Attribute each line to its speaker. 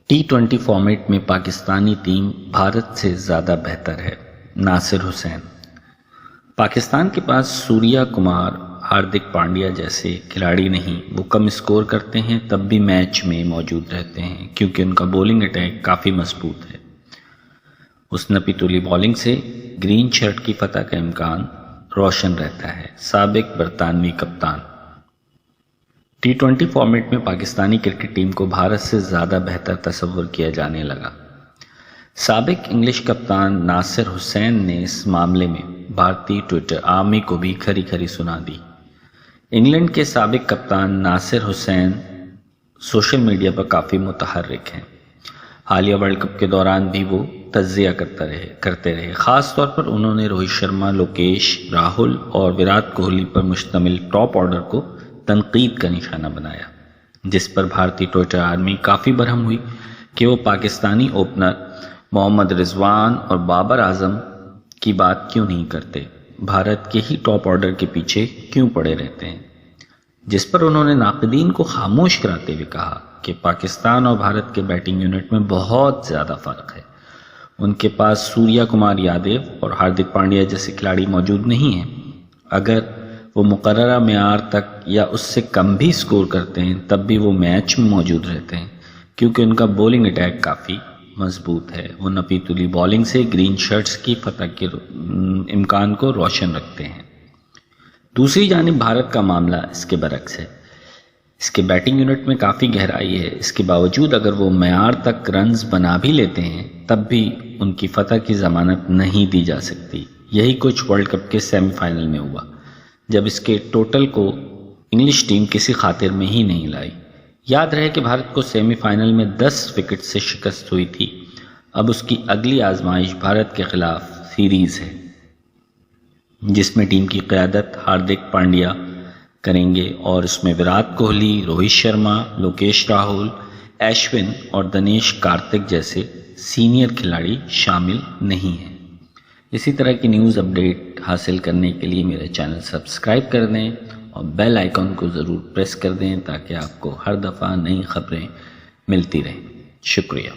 Speaker 1: T20 format میں Pakistani team Bharat سے زیادہ بہتر ہے، ناصر حسین۔ پاکستان کے پاس سوریا کمار، ہاردک پانڈیا جیسے کھلاڑی نہیں، وہ کم اسکور کرتے ہیں تب بھی میچ میں موجود رہتے ہیں کیونکہ ان کا بولنگ اٹیک کافی مضبوط ہے۔ حسنپی تولی بولنگ سے گرین شرٹ کی فتح کا امکان روشن رہتا ہے۔ سابق برطانوی کپتان۔ T20 فارمیٹ میں پاکستانی کرکٹ ٹیم کو بھارت سے زیادہ بہتر تصور کیا جانے لگا۔ سابق انگلش کپتان ناصر حسین نے اس معاملے میں بھارتی ٹویٹر آرمی کو بھی کھری کھری سنا دی۔ انگلینڈ کے سابق کپتان ناصر حسین سوشل میڈیا پر کافی متحرک ہیں۔ حالیہ ورلڈ کپ کے دوران بھی وہ تجزیہ کرتے رہے۔ خاص طور پر انہوں نے روہت شرما، لوکیش، راہل اور وراٹ کوہلی پر مشتمل ٹاپ آرڈر کو تنقید کا نشانہ بنایا، جس پر بھارتی ٹویٹر آرمی کافی برہم ہوئی کہ وہ پاکستانی اوپنر محمد رضوان اور بابر اعظم کی بات کیوں نہیں کرتے، بھارت کے ہی ٹاپ آرڈر کے پیچھے کیوں پڑے رہتے ہیں، جس پر انہوں نے ناقدین کو خاموش کراتے ہوئے کہا کہ پاکستان اور بھارت کے بیٹنگ یونٹ میں بہت زیادہ فرق ہے۔ ان کے پاس سوریا کمار یادو اور ہاردک پانڈیا جیسے کھلاڑی موجود نہیں ہیں۔ اگر وہ مقررہ معیار تک یا اس سے کم بھی سکور کرتے ہیں تب بھی وہ میچ میں موجود رہتے ہیں کیونکہ ان کا بولنگ اٹیک کافی مضبوط ہے۔ وہ نپی تلی بولنگ سے گرین شرٹس کی فتح کے امکان کو روشن رکھتے ہیں۔ دوسری جانب بھارت کا معاملہ اس کے برعکس ہے۔ اس کے بیٹنگ یونٹ میں کافی گہرائی ہے۔ اس کے باوجود اگر وہ معیار تک رنز بنا بھی لیتے ہیں تب بھی ان کی فتح کی ضمانت نہیں دی جا سکتی۔ یہی کچھ ورلڈ کپ کے سیمی فائنل میں ہوا، جب اس کے ٹوٹل کو انگلش ٹیم کسی خاطر میں ہی نہیں لائی۔ یاد رہے کہ بھارت کو سیمی فائنل میں 10 وکٹ سے شکست ہوئی تھی۔ اب اس کی اگلی آزمائش بھارت کے خلاف سیریز ہے، جس میں ٹیم کی قیادت ہاردک پانڈیا کریں گے اور اس میں وراٹ کوہلی، روہت شرما، لوکیش راہل، اشون اور دنیش کارتک جیسے سینئر کھلاڑی شامل نہیں ہیں۔ اسی طرح کی نیوز اپڈیٹ حاصل کرنے کے لیے میرے چینل سبسکرائب کر دیں اور بیل آئیکن کو ضرور پریس کر دیں تاکہ آپ کو ہر دفعہ نئی خبریں ملتی رہیں۔ شکریہ۔